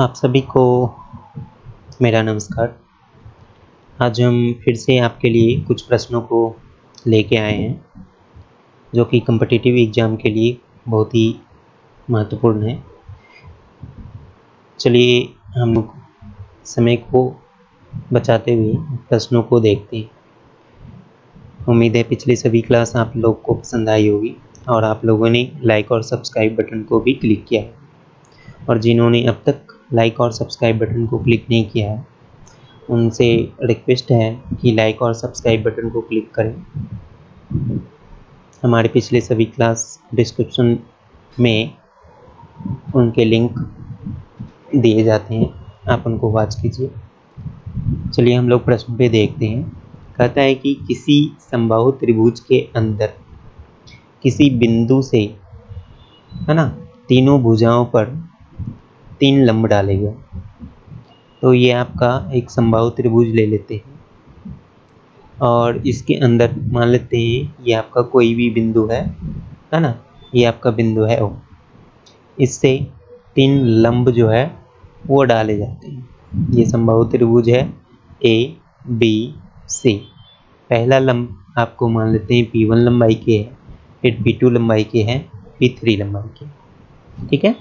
आप सभी को मेरा नमस्कार। आज हम फिर से आपके लिए कुछ प्रश्नों को लेके आए हैं जो कि कॉम्पिटिटिव एग्ज़ाम के लिए बहुत ही महत्वपूर्ण है। चलिए हम लोग समय को बचाते हुए प्रश्नों को देखते हैं। उम्मीद है पिछली सभी क्लास आप लोग को पसंद आई होगी और आप लोगों ने लाइक और सब्सक्राइब बटन को भी क्लिक किया है, और जिन्होंने अब तक लाइक और सब्सक्राइब बटन को क्लिक नहीं किया है उनसे रिक्वेस्ट है कि लाइक और सब्सक्राइब बटन को क्लिक करें। हमारे पिछले सभी क्लास डिस्क्रिप्शन में उनके लिंक दिए जाते हैं, आप उनको वॉच कीजिए। चलिए हम लोग प्रश्न पे देखते हैं। कहता है कि किसी समबाहु त्रिभुज के अंदर किसी बिंदु से, है ना, तीनों भुजाओं पर 3 लंब डाले गए। तो ये आपका एक समबाहु त्रिभुज ले लेते हैं और इसके अंदर मान लेते हैं ये आपका कोई भी बिंदु है ना, ये आपका बिंदु है ओ। इससे 3 लंब जो है वो डाले जाते हैं। ये समबाहु त्रिभुज है ए बी सी। पहला लंब आपको मान लेते हैं P1 लंबाई के है, फिर P2 लंबाई के हैं, P3 लंबाई के। ठीक है,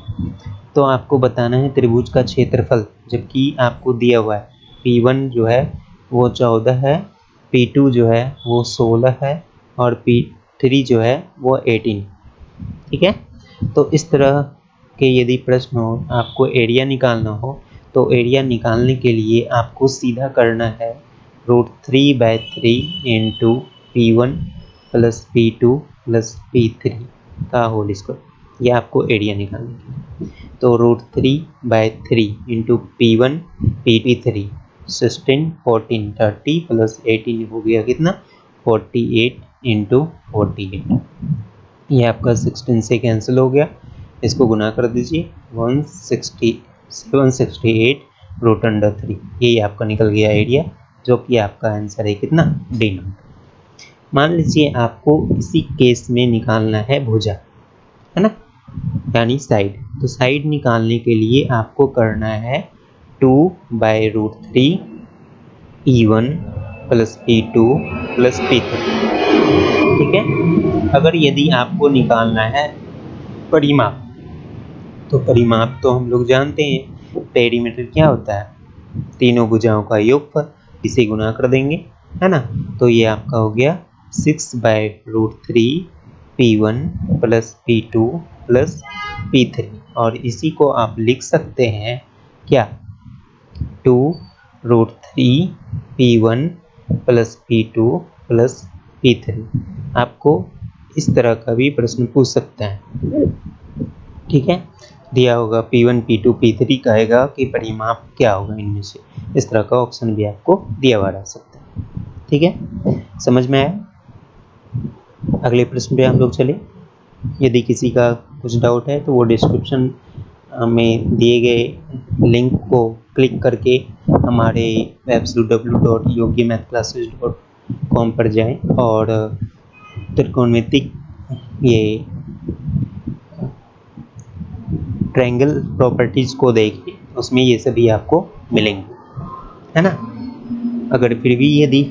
तो आपको बताना है त्रिभुज का क्षेत्रफल, जबकि आपको दिया हुआ है P1 जो है वो 14 है, P2 जो है वो 16 है और P3 जो है वो 18। ठीक है, तो इस तरह के यदि प्रश्न हो, आपको एरिया निकालना हो, तो एरिया निकालने के लिए आपको सीधा करना है √3/3 into P1 plus P2 plus P3 का होल स्क्वायर। ये आपको एरिया निकालने के लिए, तो √3/3 इंटू P1 P3 16 14 30 प्लस 18 हो गया कितना 48 इंटू 48। ये आपका 16 से कैंसिल हो गया, इसको गुना कर दीजिए 768√3। यही आपका निकल गया एरिया, जो कि आपका आंसर है कितना डी नंबर। मान लीजिए आपको इसी केस में निकालना है भुजा, है ना, यानी साइड। तो साइड निकालने के लिए आपको करना है 2/√3 P1 plus P2 plus P3। ठीक है, अगर यदि आपको निकालना है परिमाप, तो परिमाप तो हम लोग जानते हैं, पेरीमीटर क्या होता है, तीनों भुजाओं का योगफल, इसे गुना कर देंगे, है ना। तो ये आपका हो गया 6/√3 P1 plus P2 plus P3, और इसी को आप लिख सकते हैं क्या 2√3 P1 plus P2 plus P3। आपको इस तरह का भी प्रश्न पूछ सकता है। ठीक है, दिया होगा P1 P2 P3 कहेगा कि परिमाप क्या होगा इनमें से, इस तरह का ऑप्शन भी आपको दिया हुआ रह सकता है। ठीक है, समझ में आया। अगले प्रश्न पे हम लोग चले। यदि किसी का कुछ डाउट है तो वो डिस्क्रिप्शन में दिए गए लिंक को क्लिक करके हमारे वेबसाइट www.yogyamathclasses.com पर जाएं और त्रिकोणमितिक ये ट्रायंगल प्रॉपर्टीज को देखें, उसमें ये सभी आपको मिलेंगे, है ना। अगर फिर भी यदि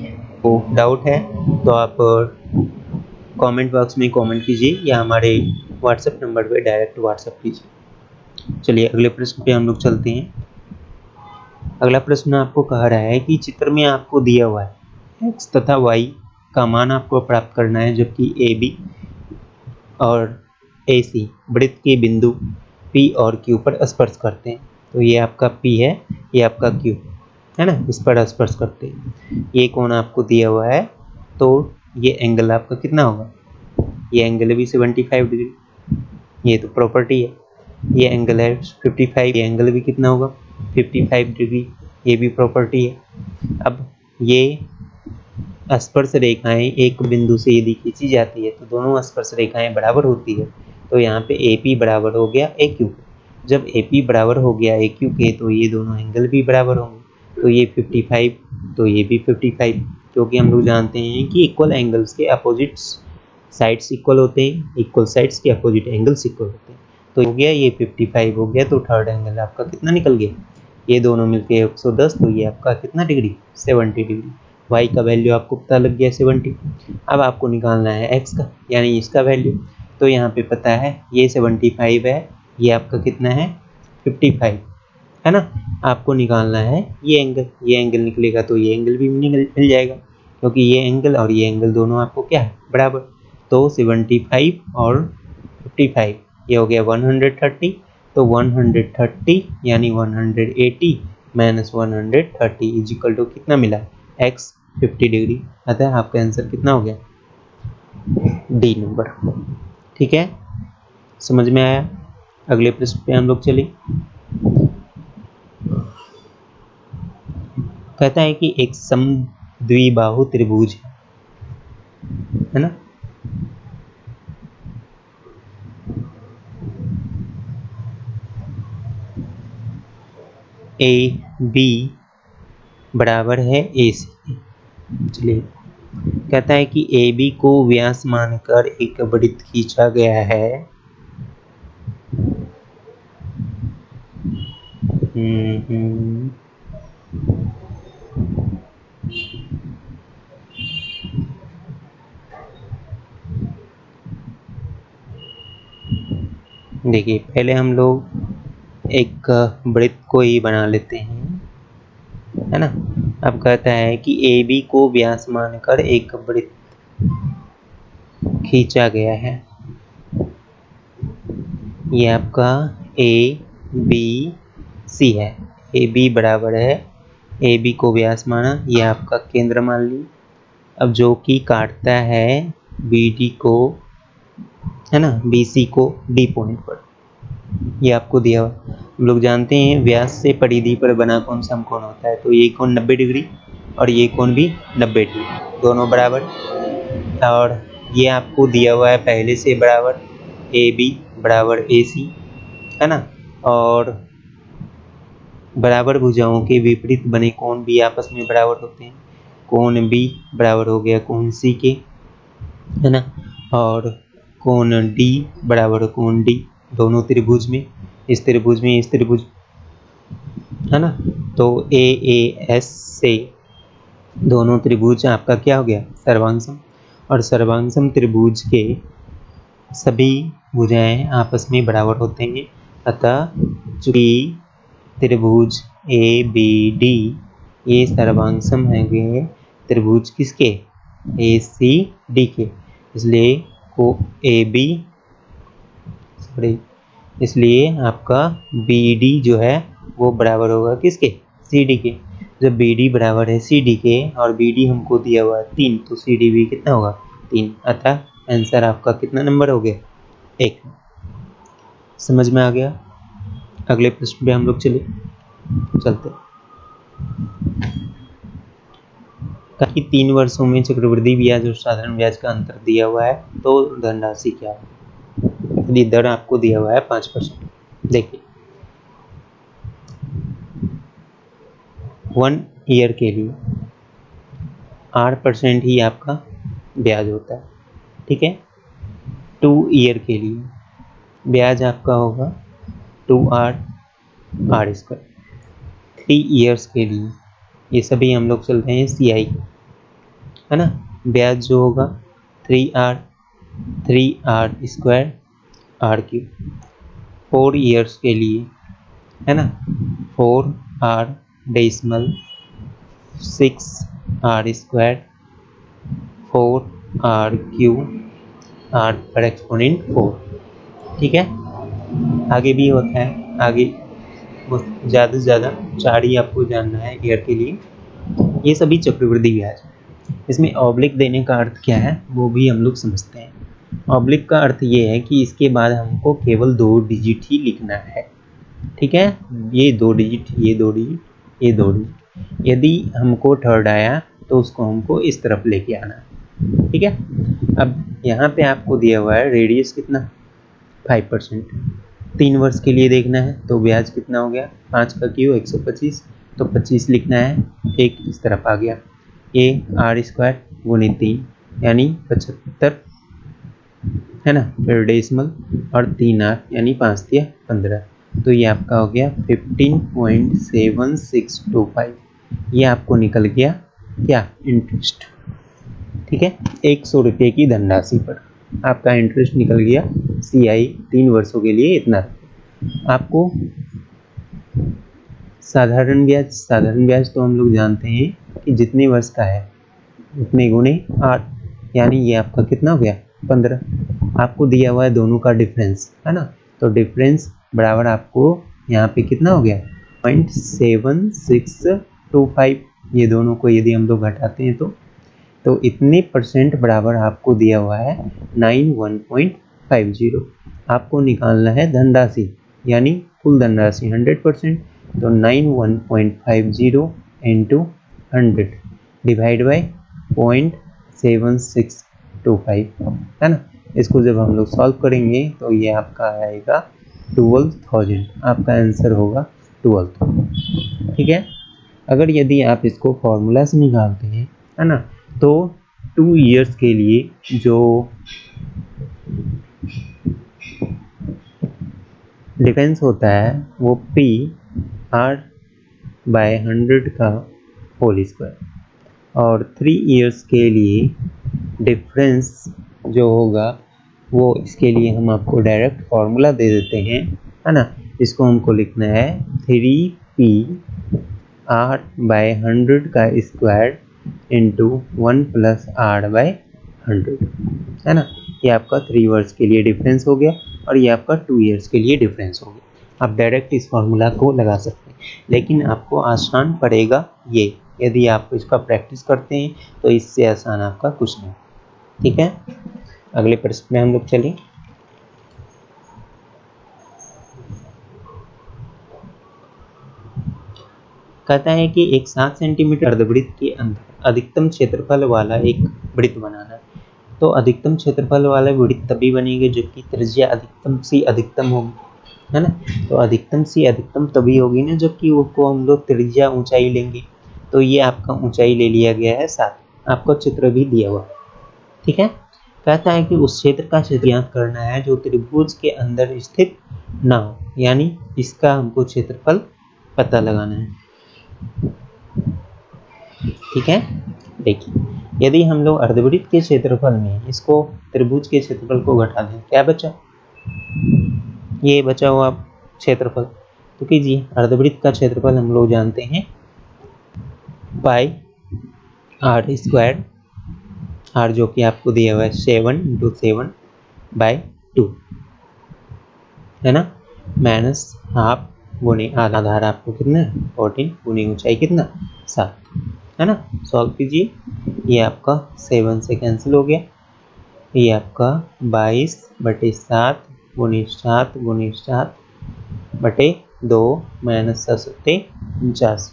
वो डाउट है तो आप कमेंट बॉक्स में कमेंट कीजिए या हमारे व्हाट्सएप नंबर पे डायरेक्ट व्हाट्सएप कीजिए। चलिए अगले प्रश्न पे हम लोग चलते हैं। अगला प्रश्न आपको कह रहा है कि चित्र में आपको दिया हुआ है x तथा y का मान आपको प्राप्त करना है, जबकि AB और AC वृत्त के बिंदु P और Q पर स्पर्श करते हैं। तो ये आपका P है, ये आपका Q है ना, इस पर स्पर्श करते हैं। ये कोण आपको दिया हुआ है, तो ये एंगल आपका कितना होगा, ये एंगल भी 75 डिग्री, ये तो प्रॉपर्टी है। ये एंगल है 55, ये एंगल भी कितना होगा 55 डिग्री, ये भी प्रॉपर्टी है। अब ये स्पर्श रेखाएं एक बिंदु से यदि खींची जाती है तो दोनों स्पर्श रेखाएं बराबर होती है। तो यहाँ पे AP बराबर हो गया AQ। जब AP बराबर हो गया AQ के, तो ये दोनों एंगल भी बराबर होंगे। तो ये 55, तो ये भी 55, क्योंकि हम लोग जानते हैं कि इक्वल एंगल्स के अपोजिट साइड्स इक्वल होते हैं, इक्वल साइड्स के अपोजिट एंगल्स इक्वल होते हैं। तो हो गया, ये 55 हो गया, तो थर्ड एंगल आपका कितना निकल गया, ये दोनों मिलके 110, तो ये आपका कितना डिग्री, 70 डिग्री। वाई का वैल्यू आपको पता लग गया 70। अब आपको निकालना है एक्स का, यानी इसका वैल्यू। तो यहाँ पे पता है ये 75 है, ये आपका कितना है 55 है ना। आपको निकालना है ये एंगल निकलेगा तो ये एंगल भी मिल जाएगा, क्योंकि ये एंगल और ये एंगल दोनों आपको क्या है बराबर। तो 75 और 55 ये हो गया 130, तो 130 यानी 180 माइनस 130 इज इक्वल टू कितना मिला, x 50 डिग्री। अतः आपका आंसर कितना हो गया, डी नंबर। ठीक है, समझ में आया। अगले प्रश्न पे हम लोग चले। कहता है कि एक समद्विबाहु त्रिभुज है ना, ए बी बराबर है ए सी। चलिए, कहता है कि ए बी को व्यास मानकर एक वृत्त खींचा गया है। देखिए, पहले हम लोग एक वृत्त को ही बना लेते हैं, है ना। अब कहता है कि ए बी को व्यास मानकर एक वृत्त खींचा गया है। ये आपका ए बी सी है। ए बी बराबर है, ए बी को व्यास माना, ये आपका केंद्र मान ली। अब जो कि काटता है बी डी को, है ना, बी सी को डी पॉइंट पर, ये आपको दिया हुआ। हम लोग जानते हैं व्यास से परिधि पर बना कौन समकोण होता है, तो ये कोण 90 डिग्री और ये कोण भी 90 डिग्री, दोनों बराबर। और ये आपको दिया हुआ है पहले से बराबर, ए बी बराबर ए सी, है ना। और बराबर भुजाओं के विपरीत बने कोण भी आपस में बराबर होते हैं। कोण बी बराबर हो गया कोण सी के, है ना। और कोण डी बराबर कोण डी, दोनों त्रिभुज में, इस त्रिभुज में इस त्रिभुज, है ना। तो ए एस से दोनों त्रिभुज आपका क्या हो गया, सर्वांग। और सर्वांग त्रिभुज के सभी भुजाएं आपस में बराबर होते हैं। अतः चूंकि त्रिभुज ए बी डी ये सर्वांग है त्रिभुज किसके, ए सी डी के, इसलिए को ए बी, सॉरी, इसलिए आपका बी डी जो है वो बराबर होगा किसके, सी डी के। जब बी डी बराबर है सी डी के और बी डी हमको दिया हुआ है 3, तो सी डी भी कितना होगा 3। अतः आंसर आपका कितना नंबर हो गया, 1। समझ में आ गया। अगले प्रश्न पे हम लोग चलते। कि 3 वर्षों में चक्रवृद्धि ब्याज और साधारण ब्याज का अंतर दिया हुआ है, तो धनराशि क्या है। यदि दर आपको दिया हुआ है 5%, देखिए 1 ईयर के लिए 8% ही आपका ब्याज होता है, ठीक है। 2 ईयर के लिए ब्याज आपका होगा 2r r स्क्वायर। 3 ईयर्स के लिए, ये सभी हम लोग चलते हैं CI, है ना, ब्याज जो होगा 3r square r cube. 4 years के लिए, है ना, 4r decimal 6r square 4r cube r पर एक्सपोनेंट 4, ठीक है। आगे भी होता है, आगे ज़्यादा से ज़्यादा 4 ही आपको जानना है ईयर के लिए। ये सभी चक्रवृद्धि ब्याज। इसमें ऑब्लिक देने का अर्थ क्या है वो भी हम लोग समझते हैं। ऑब्लिक का अर्थ ये है कि इसके बाद हमको केवल 2 डिजिट ही लिखना है, ठीक है। ये 2 डिजिट, ये 2 डिजिट, ये 2 डिजिट। यदि हमको थर्ड आया तो उसको हमको इस तरफ लेके आना है, ठीक है। अब यहाँ पे आपको दिया हुआ है रेडियस कितना, 5%। 3 वर्ष के लिए देखना है, तो ब्याज कितना हो गया, 5 का क्यू 125, तो 25 लिखना है, एक इस तरफ आ गया। ये r स्क्वायर गुणित 3 यानी 75 है ना, फिर डेसिमल और 3 आठ यानी 5 या 15, तो ये आपका हो गया 15.7625। ये आपको निकल गया क्या, इंटरेस्ट। ठीक है, 100 रुपये की धनराशि पर आपका इंटरेस्ट निकल गया। CI 3 वर्षों के लिए इतना। आपको साधारण ब्याज तो हम लोग जानते हैं कि जितने वर्ष का है उतने गुणे 8, यानी ये आपका कितना हो गया, 15। आपको दिया हुआ है दोनों का डिफरेंस, है ना, तो डिफरेंस बराबर आपको यहाँ पे कितना हो गया, 0.7625। ये दोनों को यदि हम लोग घटाते हैं तो इतने परसेंट बराबर आपको दिया हुआ है 91.50। आपको निकालना है धनराशि, यानी कुल धनराशि 100%, तो 91.50 इंटू 100 डिवाइड बाई 0.7625, है ना। इसको जब हम लोग सॉल्व करेंगे तो ये आपका आएगा 12,000, आपका आंसर होगा 12। ठीक है, अगर यदि आप इसको फॉर्मूला से निकालते हैं, है ना, तो 2 इयर्स के लिए जो डिफरेंस होता है वो PR/100 का होल स्क्वायर, और 3 इयर्स के लिए डिफरेंस जो होगा वो, इसके लिए हम आपको डायरेक्ट फॉर्मूला दे देते हैं, है ना। इसको हमको लिखना है 3PR/100 का स्क्वायर इंटू 1 + R/100, है ना। ये आपका 3 इयर्स के लिए डिफरेंस हो गया और ये आपका 2 इयर्स के लिए डिफरेंस हो गया। आप डायरेक्ट इस फॉर्मूला को लगा सकते हैं, लेकिन आपको आसान पड़ेगा ये, यदि आप इसका प्रैक्टिस करते हैं तो इससे आसान आपका कुछ नहीं। ठीक है, अगले प्रश्न में हम लोग चलें। कहता है कि एक 7 सेंटीमीटर अर्धवृत्त के अंदर अधिकतम क्षेत्रफल वाला एक वृत्त बनाना है। तो अधिकतम क्षेत्रफल वाला वृत्त तभी बनेगा जबकि त्रिज्या अधिकतम से अधिकतम होगी, है ना। तो अधिकतम से अधिकतम तभी होगी ना जबकि उसको हम लोग त्रिज्या ऊंचाई लेंगे। तो ये आपका ऊंचाई ले लिया गया है 7, आपको चित्र भी दिया हुआ। ठीक है, कहता है कि उस क्षेत्र का क्षेत्र ज्ञात करना है जो त्रिभुज के अंदर स्थित ना हो, यानी इसका हमको क्षेत्रफल पता लगाना है। ठीक है, देखिए, यदि हम लोग अर्धवृत्त के क्षेत्रफल में इसको त्रिभुज के क्षेत्रफल को घटा दें, क्या बचा, ये बचा हुआ क्षेत्रफल। तो कीजिए, अर्धवृत्त का क्षेत्रफल हम लोग जानते हैं πr², r जो कि आपको दिया हुआ है 7 × 7/2, है ना, माइनस हाफ गुणे आधार आपको कितना है 14 गुणे ऊंचाई कितना 7, है ना। सॉल्व कीजिए, ये आपका 7 से कैंसिल हो गया, ये आपका 22/7 गुणे 7 गुणे 7/2 माइनस 7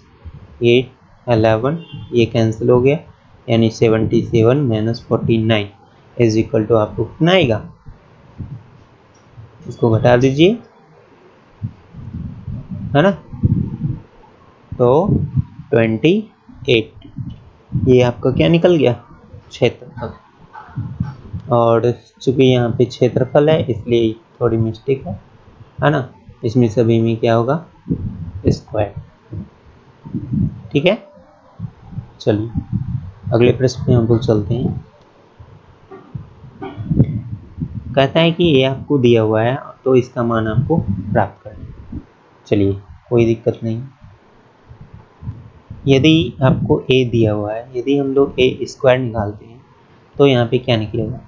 ये 11, ये कैंसिल हो गया, यानी 77 माइनस 49 इज इक्वल टू आपको कितना आएगा, इसको घटा दीजिए, है ना, तो 28। ये आपका क्या निकल गया, क्षेत्रफल। और चूंकि यहाँ पे क्षेत्रफल है इसलिए थोड़ी मिस्टेक है ना, इसमें सभी में क्या होगा, स्क्वायर। ठीक है, चलिए अगले प्रश्न पे हम लोग चलते हैं। कहता है कि ये आपको दिया हुआ है तो इसका मान आपको प्राप्त करना है। चलिए, कोई दिक्कत नहीं। यदि आपको a दिया हुआ है, यदि हम लोग a² निकालते हैं तो यहाँ पे क्या निकलेगा,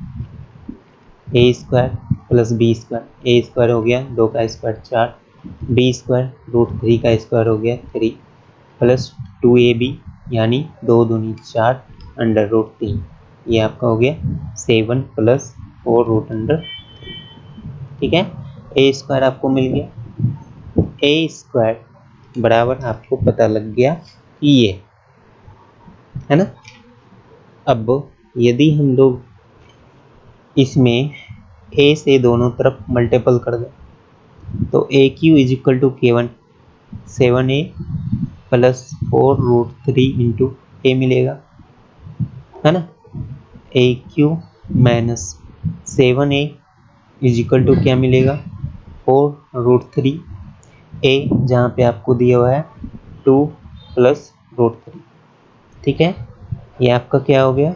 a² + b², a² हो गया 2 का स्क्वायर 4, b² √3 का स्क्वायर हो गया 3, प्लस 2ab यानी 2 दूनी 4 √3, ये आपका हो गया 7 + 4 ठीक है, a² आपको मिल गया, a² बराबर आपको पता लग गया कि ये, है ना। अब यदि हम लोग इसमें a से दोनों तरफ मल्टीपल कर दें तो AQ = K1 7a + 4√3 × a मिलेगा, है ना। AQ - 7a is equal to क्या मिलेगा 4√3 a जहाँ पे आपको दिया हुआ है 2 प्लस √3। ठीक है, ये आपका क्या हो गया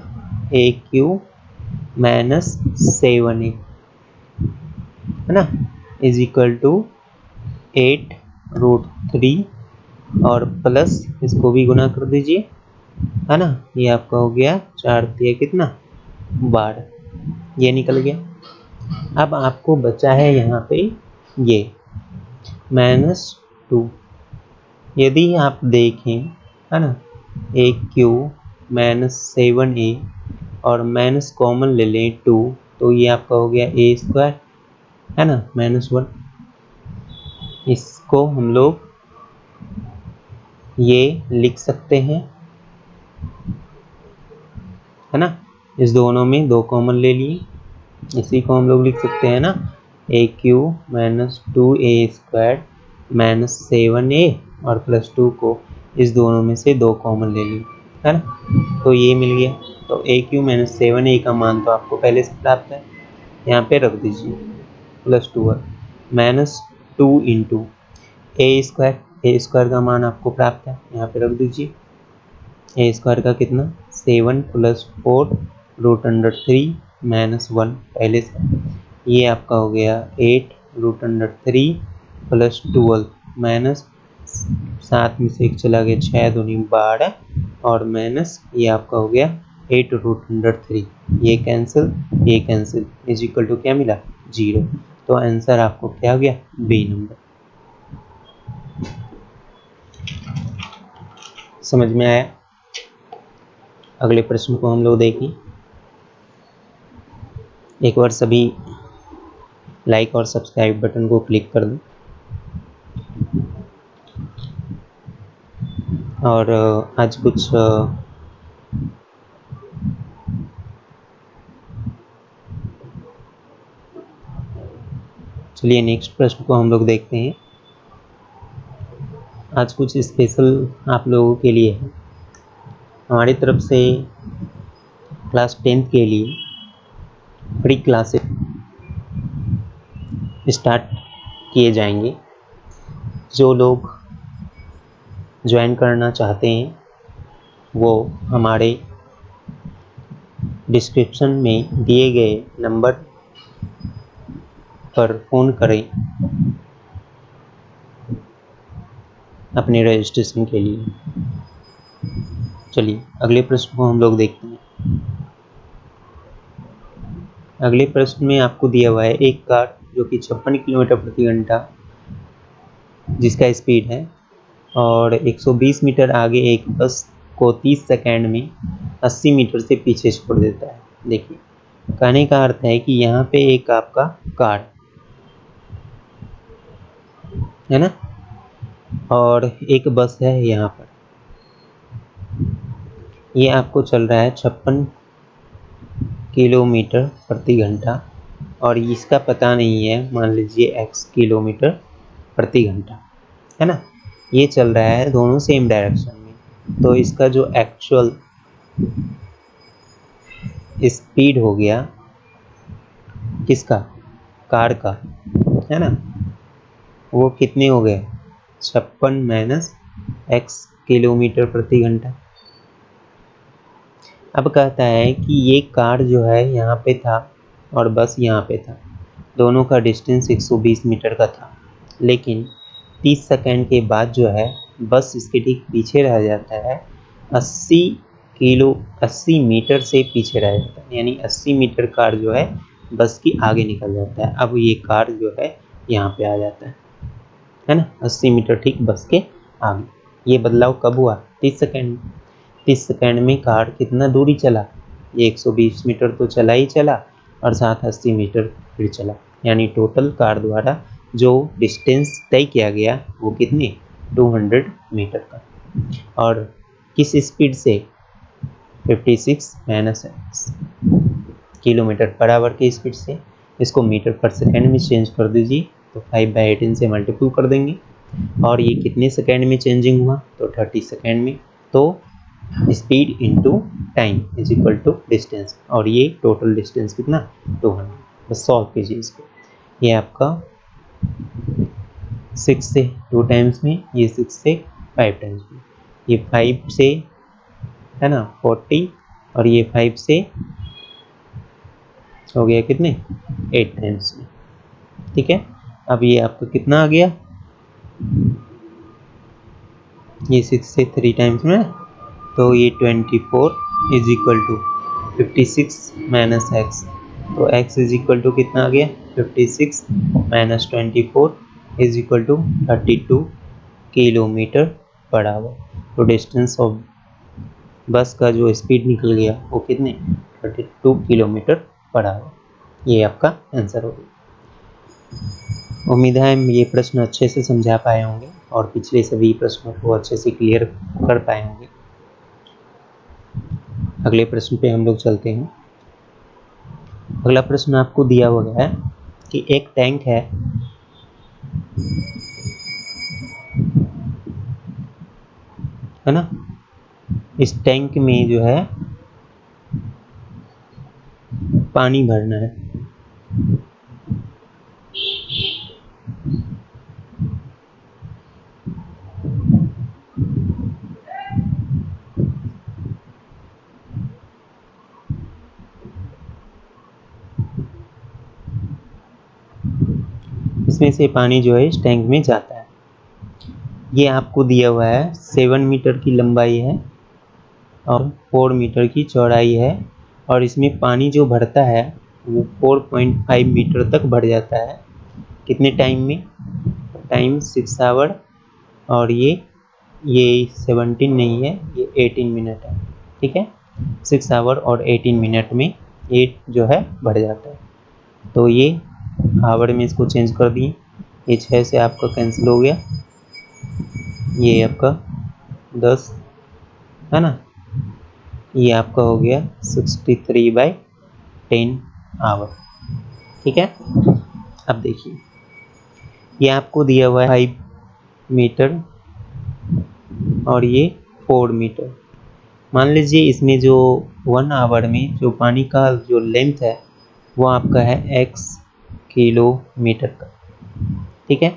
ए क्यू माइनस 7a है ना इज इक्वल टू 8√3 और प्लस इसको भी गुना कर दीजिए है ना, ये आपका हो गया 4 दिया कितना 12, ये निकल गया। अब आपको बचा है यहाँ पे ये -2। यदि आप देखें है ना ए क्यू -7a और माइनस कॉमन ले लें 2 तो ये आपका हो गया a² है ना -1। इसको हम लोग ये लिख सकते हैं है ना, इस दोनों में 2 कॉमन ले लिए, इसी को हम लोग लिख सकते हैं ना ए क्यू -2a² -7a और +2 को इस दोनों में से 2 कॉमन ले लिए है ना, तो ये मिल गया। तो ए क्यू -7a का मान तो आपको पहले से प्राप्त है, यहाँ पे रख दीजिए +2 -2 इंटू a² का मान आपको प्राप्त है, यहाँ पे रख दीजिए a² का कितना 7 + 4√3 -1 पहले से, ये आपका हो गया 8√3 + 12 माइनस 7 में से 1 चला गया 6 दूनी 12 और माइनस ये आपका हो गया 8√3, ये कैंसिल इज इक्वल टू क्या मिला 0। तो आंसर आपको क्या हो गया बी नंबर। समझ में आया? अगले प्रश्न को हम लोग देखें। एक बार सभी लाइक और सब्सक्राइब बटन को क्लिक कर दें और आज कुछ चलिए नेक्स्ट प्रश्न को हम लोग देखते हैं। आज कुछ स्पेशल आप लोगों के लिए है, हमारी तरफ से क्लास 10th के लिए प्री क्लासेस स्टार्ट किए जाएंगे। जो लोग ज्वाइन करना चाहते हैं वो हमारे डिस्क्रिप्शन में दिए गए नंबर पर फ़ोन करें अपने रजिस्ट्रेशन के लिए। चलिए अगले प्रश्न को हम लोग देखते हैं। अगले प्रश्न में आपको दिया हुआ है एक कार जो कि 56 किलोमीटर प्रति घंटा जिसका स्पीड है और 120 मीटर आगे एक बस को 30 सेकेंड में 80 मीटर से पीछे छोड़ देता है। देखिए कहने का अर्थ है कि यहाँ पे एक आपका कार है ना और एक बस है यहाँ पर, ये आपको चल रहा है 56 किलोमीटर प्रति घंटा और इसका पता नहीं है, मान लीजिए x किलोमीटर प्रति घंटा है ना, ये चल रहा है दोनों सेम डायरेक्शन में, तो इसका जो एक्चुअल स्पीड हो गया किसका कार का है ना, वो कितने हो गए 56 माइनस x किलोमीटर प्रति घंटा। अब कहता है कि ये कार जो है यहाँ पे था और बस यहाँ पे था, दोनों का डिस्टेंस 120 मीटर का था, लेकिन 30 सेकेंड के बाद जो है बस इसके ठीक पीछे रह जाता है, 80 मीटर से पीछे रह जाता है, यानी 80 मीटर कार जो है बस की आगे निकल जाता है। अब ये कार जो है यहाँ पे आ जाता है ना, 80 मीटर ठीक बस के आगे। ये बदलाव कब हुआ 30 सेकेंड। 30 सेकेंड में कार कितना दूरी चला, ये 120 मीटर तो चला ही चला और साथ 80 मीटर फिर चला, यानी टोटल कार द्वारा जो डिस्टेंस तय किया गया वो कितने 200 मीटर का, और किस स्पीड से 56 माइनस किलोमीटर पर आवर की स्पीड से। इसको मीटर पर सेकेंड में चेंज कर दीजिए तो 5/18 से मल्टीपल कर देंगे और ये कितने सेकेंड में चेंजिंग हुआ तो 30 सेकेंड में। तो speed into time is equal to distance, और ये टोटल डिस्टेंस कितना 200। बस सॉल्व कीजिए इसको। ये आपका 6 से 2 टाइम्स में, ये 6 से 5 टाइम्स में, ये 5 से है ना 40, और ये 5 से हो गया कितने 8 टाइम्स में। ठीक है, अब ये आपका कितना आ गया, ये 6 से 3 टाइम्स में, तो ये 24 is equal to 56 minus X, तो x इज इक्वल टू कितना आ गया 56 minus 24 is equal to 32 kilometre per hour. तो डिस्टेंस ऑफ बस का जो स्पीड निकल गया वो कितने 32 किलोमीटर पर आवर। ये आपका आंसर होगा। उम्मीद है ये प्रश्न अच्छे से समझा पाए होंगे और पिछले सभी प्रश्नों को अच्छे से क्लियर कर पाए होंगे। अगले प्रश्न पे हम लोग चलते हैं। अगला प्रश्न आपको दिया हुआ है कि एक टैंक है ना, इस टैंक में जो है पानी भरना है। इसमें से पानी जो है इस टैंक में जाता है। ये आपको दिया हुआ है 7 मीटर की लंबाई है और 4 मीटर की चौड़ाई है, और इसमें पानी जो भरता है वो 4.5 मीटर तक भर जाता है। कितने टाइम में, टाइम 6 आवर, और ये 17 नहीं है, ये 18 मिनट है। ठीक है, 6 आवर और 18 मिनट में ये जो है भर जाता है। तो ये आवर में इसको चेंज कर दिए, ये 6 से आपका कैंसिल हो गया, ये आपका 10 है ना, ये आपका हो गया 63/10 आवर। ठीक है, अब देखिए ये आपको दिया हुआ है 5 मीटर और ये 4 मीटर। मान लीजिए इसमें जो 1 आवर में जो पानी का जो लेंथ है वो आपका है x किलोमीटर का। ठीक है,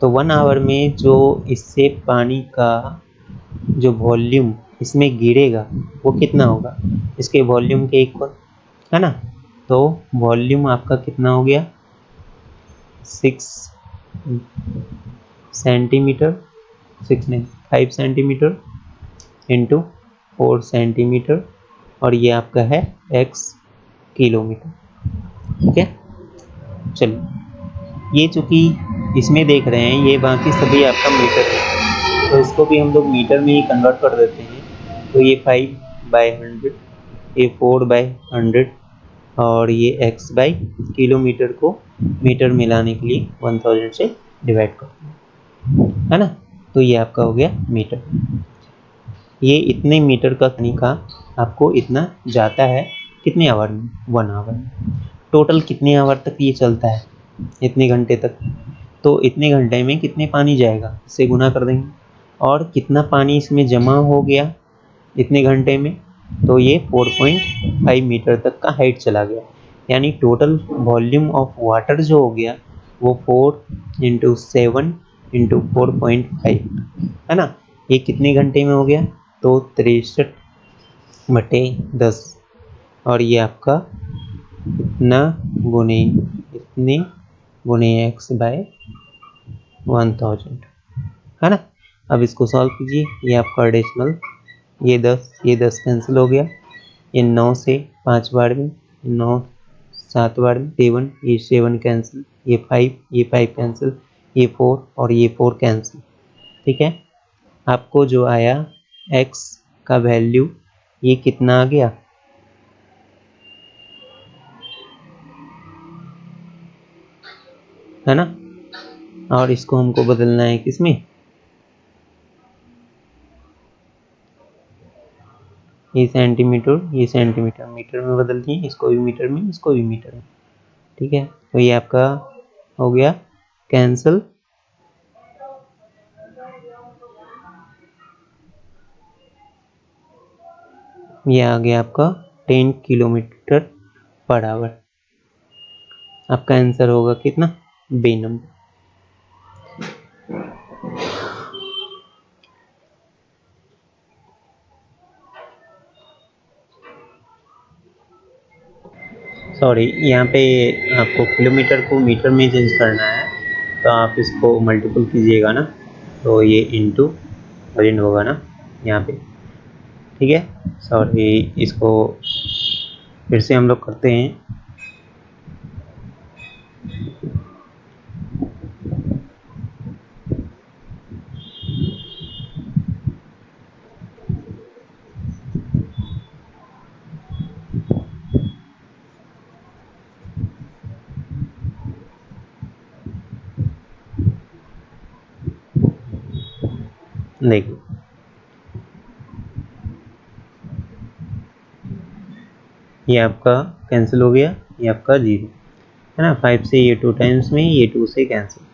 तो 1 आवर में जो इससे पानी का जो वॉल्यूम इसमें गिरेगा वो कितना होगा, इसके वॉल्यूम के इक्वल है ना। तो वॉल्यूम आपका कितना हो गया 6 सेंटीमीटर, 6 नहीं 5 सेंटीमीटर इंटू 4 सेंटीमीटर, और ये आपका है x किलोमीटर। ठीक है, चलिए ये चूंकि इसमें देख रहे हैं ये बाकी सभी आपका मीटर है, तो इसको भी हम लोग मीटर में ही कन्वर्ट कर देते हैं। तो ये 5/100, ये 4/100, और ये x बाई किलोमीटर को मीटर में लाने के लिए 1000 से डिवाइड करते हैं, है ना। तो ये आपका हो गया मीटर। ये इतने मीटर का पानी का आपको इतना जाता है कितने आवर में 1 आवर। टोटल कितने आवर तक ये चलता है, इतने घंटे तक, तो इतने घंटे में कितने पानी जाएगा इससे गुना कर देंगे, और कितना पानी इसमें जमा हो गया इतने घंटे में, तो ये 4.5 मीटर तक का हाइट चला गया। यानी टोटल वॉल्यूम ऑफ वाटर जो हो गया वो 4 इंटू 7 इंटू 4.5 है ना। ये कितने घंटे में हो गया, तो 63/10, और ये आपका इतना गुने इतने गुने x बाय 1000 है ना। अब इसको सॉल्व कीजिए, ये आपका डेसिमल, ये 10 कैंसिल हो गया, ये 9 से 5 बार में, 9 7 बार में 7, ये 7 कैंसिल, ये 5 कैंसिल, ये 4 और ये 4 कैंसिल। ठीक है, आपको जो आया x का वैल्यू ये कितना आ गया, है ना। और इसको हमको बदलना है किसमें, ये सेंटीमीटर मीटर में बदल दिए, इसको भी मीटर में, इसको भी मीटर में। ठीक है, तो ये आपका हो गया कैंसिल। ये आ गया आपका 10 किलोमीटर पर आवर। आपका आंसर होगा कितना? B number. सॉरी, यहाँ पे आपको किलोमीटर को मीटर में चेंज करना है, तो आप इसको मल्टीपल कीजिएगा ना, तो ये इंटू वजन होगा ना यहाँ पे। ठीक है, सॉरी, इसको फिर से हम लोग करते हैं। देखिए, ये आपका कैंसिल हो गया, ये आपका 0 है ना। 5 से ये 2 टाइम्स में, ये 2 से कैंसिल,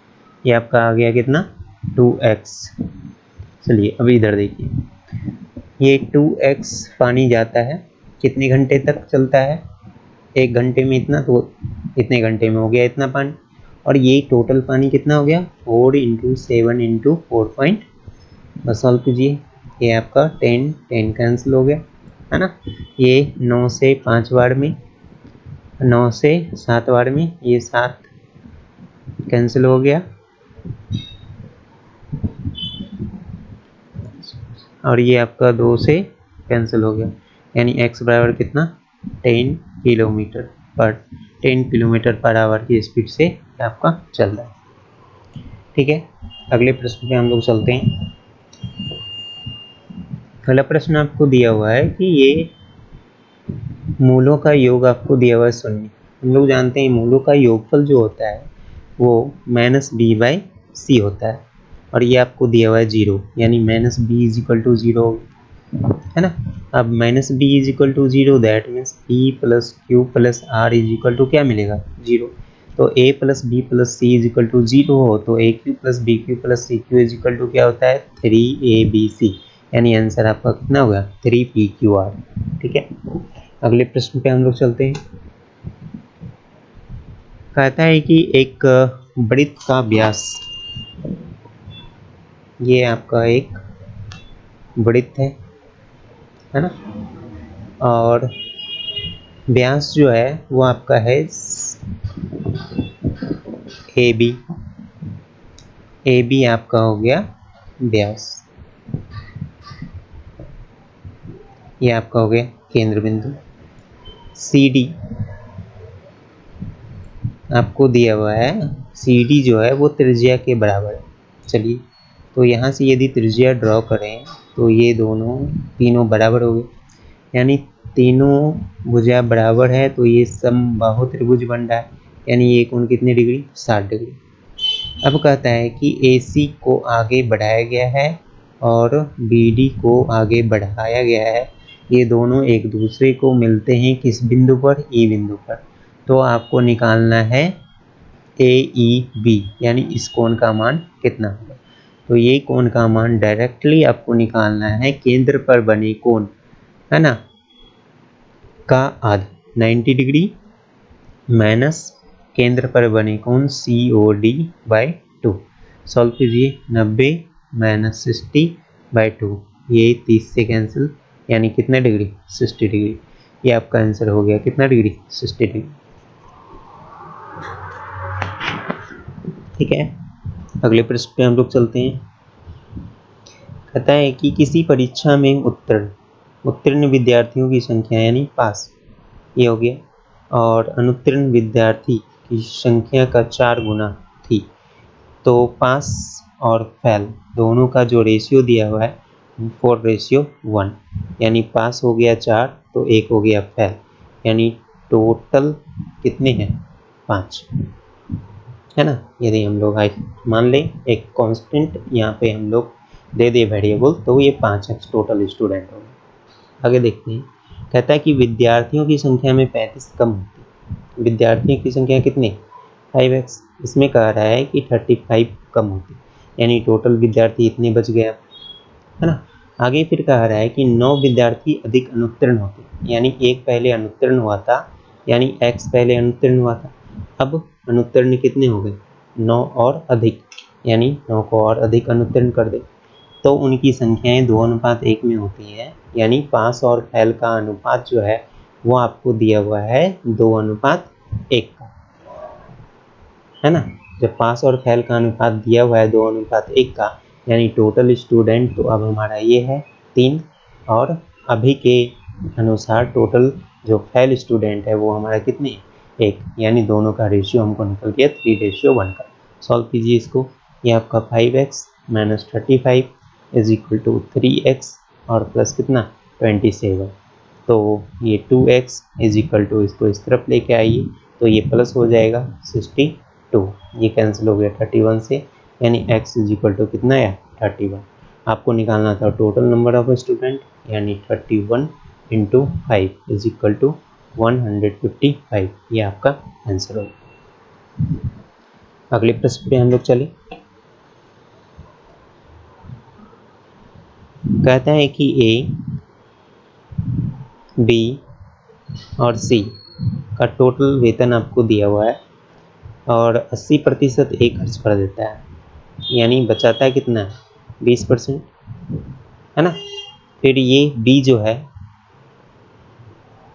ये आपका आ गया कितना? 2x। चलिए अभी इधर देखिए, ये 2x पानी जाता है, कितने घंटे तक चलता है? 1 घंटे में इतना, तो इतने घंटे में हो गया इतना पानी। और ये टोटल पानी कितना हो गया? 4 × 7 × 4 पॉइंट। बस सॉल्व कीजिए, ये आपका 10 कैंसिल हो गया है ना। ये 9 से 5 बार में, 9 से 7 बार में, ये 7 कैंसिल हो गया। और ये आपका 2 से कैंसिल हो गया, यानी x बराबर कितना? 10 किलोमीटर पर 10 किलोमीटर पर आवर की स्पीड से आपका चल रहा है। ठीक है, अगले प्रश्न पे हम लोग चलते हैं। अगला प्रश्न आपको दिया हुआ है कि ये मूलों का योग आपको दिया हुआ है शून्य। हम लोग जानते हैं मूलों का योगफल जो होता है वो -b/c होता है, और ये आपको दिया हुआ है 0, यानी -b = 0 है ना। अब -b = 0, that means p + q + r = क्या मिलेगा? 0। तो a + b + c = 0 हो तो aq + bq + cq क्या होता है? 3abc, यानी आंसर आपका कितना होगा? 3pqr। ठीक है, अगले प्रश्न पे हम लोग चलते हैं। कहता है कि एक वृत्त का व्यास, ये आपका एक वृत्त है ना, और व्यास जो है वो आपका है AB। AB आपका हो गया व्यास, ये आपका हो गया केंद्र बिंदु। CD आपको दिया हुआ है, CD जो है वो त्रिज्या के बराबर है। चलिए, तो यहाँ से यदि त्रिज्या ड्रॉ करें तो ये दोनों तीनों बराबर हो गए, यानी तीनों भुजा बराबर है, तो ये समबाहु त्रिभुज बन रहा है, यानी ये कोण कितनी डिग्री? 60 डिग्री। अब कहता है कि AC को आगे बढ़ाया गया है और BD को आगे बढ़ाया गया है, ये दोनों एक दूसरे को मिलते हैं किस बिंदु पर? E बिंदु पर। तो आपको निकालना है AEB, यानी इस कोण का मान कितना होगा। तो ये कोण का मान डायरेक्टली आपको निकालना है केंद्र पर बने कोण है ना का आधा, 90 डिग्री माइनस केंद्र पर बने कोण COD/2। सॉल्व कीजिए, 90 - 60/2, ये 30 से कैंसिल, यानी कितने डिग्री? 60 डिग्री। ये आपका आंसर हो गया कितना डिग्री? 60 डिग्री। ठीक है, अगले प्रश्न पे हम लोग चलते हैं। कहता है कि किसी परीक्षा में उत्तीर्ण विद्यार्थियों की संख्या, यानी पास, ये हो गया, और अनुत्तीर्ण विद्यार्थी की संख्या का 4 गुना थी, तो पास और फेल दोनों का जो रेशियो दिया हुआ है 4:1, यानी पास हो गया 4 तो 1 हो गया फेल, यानी टोटल कितने हैं? 5 है ना। यदि हम लोग मान लें एक कांस्टेंट यहाँ पे हम लोग दे दे वेरिएबल, तो ये 5x टोटल स्टूडेंट होंगे। आगे देखते हैं, कहता है कि विद्यार्थियों की संख्या में 35 कम होती है। विद्यार्थियों की संख्या कितनी? 5x। इसमें कह रहा है कि 35 कम होती, यानी टोटल विद्यार्थी इतने बच गया है ना। आगे फिर कह रहा है कि 9 विद्यार्थी अधिक अनुत्तीर्ण होते, यानी एक पहले अनुत्तीर्ण हुआ था, यानी x पहले अनुत्तीर्ण हुआ था, अब अनुत्तीर्ण कितने हो गए 9 और अधिक, यानी 9 को और अधिक अनुत्तीर्ण कर दे तो उनकी संख्याएं 2:1 में होती है, यानी पास और फेल का अनुपात जो है वो आपको दिया हुआ है 2:1 का, है ना। जब पास और फेल का अनुपात दिया हुआ है 2:1 का, यानी टोटल स्टूडेंट तो अब हमारा ये है 3, और अभी के अनुसार टोटल जो फेल स्टूडेंट है वो हमारा कितने 1, यानी दोनों का रेशियो हमको निकल गया 3:1 का। सॉल्व कीजिए इसको। ये आपका 5x minus 35 is equal to 3x और प्लस कितना 27, तो ये 2x इज इक्वल टू, इसको इस तरफ लेके आइए तो ये प्लस हो जाएगा 62, ये कैंसिल हो गया 31 से, यानी x इज इक्वल टू कितना है 31। आपको निकालना था टोटल नंबर ऑफ स्टूडेंट, यानी 31 इंटू 5 इज इक्वल टू 155, ये आपका आंसर होगा। अगले प्रश्न पे हम लोग चले। कहता है कि A, B और C का टोटल वेतन आपको दिया हुआ है और 80% A खर्च कर देता है, यानी बचाता है कितना 20%, है ना। फिर ये B जो है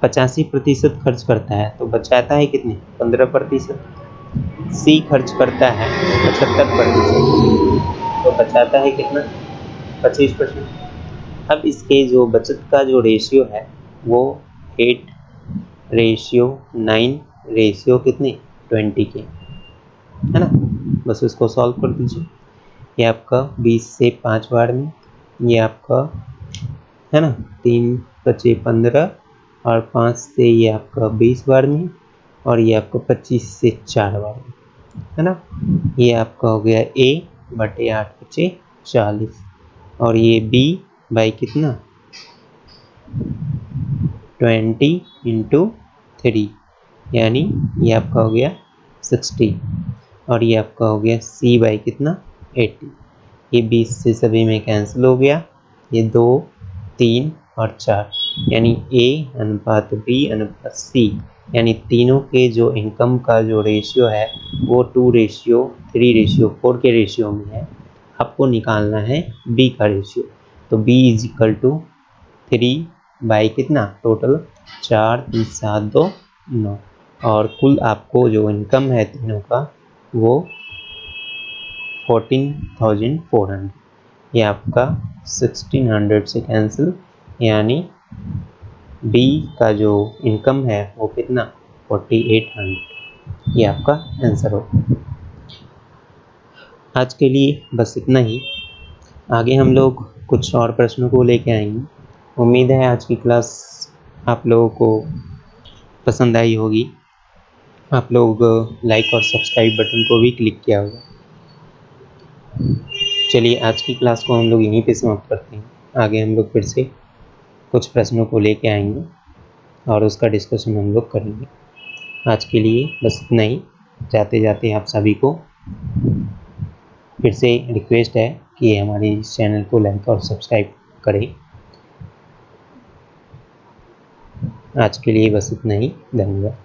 85% खर्च करता है तो बचाता है कितने 15%, C खर्च करता है 75% तो बचाता है कितना 25%। अब इसके जो बचत का जो रेशियो है वो 8:9 रेशियो कितने 20 के, है ना। बस इसको सॉल्व कर दीजिए। ये आपका 20 से 5 बार में, ये आपका है ना 3 बचे 15 और 5 से ये आपका 20 बार में, और ये आपका 25 से 4 बार में, है ना। ये आपका हो गया A बटे 8 बचे 40, और ये B बाई कितना 20 इंटू 3, यानी ये आपका हो गया 60, और ये आपका हो गया C बाई कितना 80। ये 20 से सभी में कैंसिल हो गया, ये 2, 3 और 4, यानी A अनुपात B अनुपात C, यानी तीनों के जो इनकम का जो रेशियो है वो 2:3:4 के रेशियो में है। आपको निकालना है B का रेशियो, तो B is equal to 3 by कितना टोटल 4, 3, 7, 2, 9, और कुल आपको जो इनकम है तीनों का वो 14,400, ये आपका 1600 से कैंसिल, यानी B का जो इनकम है वो कितना 4800, ये आपका आंसर होगा। आज के लिए बस इतना ही, आगे हम लोग कुछ और प्रश्नों को लेके आएंगे। उम्मीद है आज की क्लास आप लोगों को पसंद आई होगी। आप लोग लाइक और सब्सक्राइब बटन को भी क्लिक किया होगा। चलिए आज की क्लास को हम लोग यहीं पे समाप्त करते हैं। आगे हम लोग फिर से कुछ प्रश्नों को लेके आएंगे और उसका डिस्कशन हम लोग करेंगे। आज के लिए बस इतना ही। जाते जाते आप सभी को फिर से रिक्वेस्ट है कि हमारे इस चैनल को लाइक और सब्सक्राइब करें। आज के लिए बस इतना ही। धन्यवाद।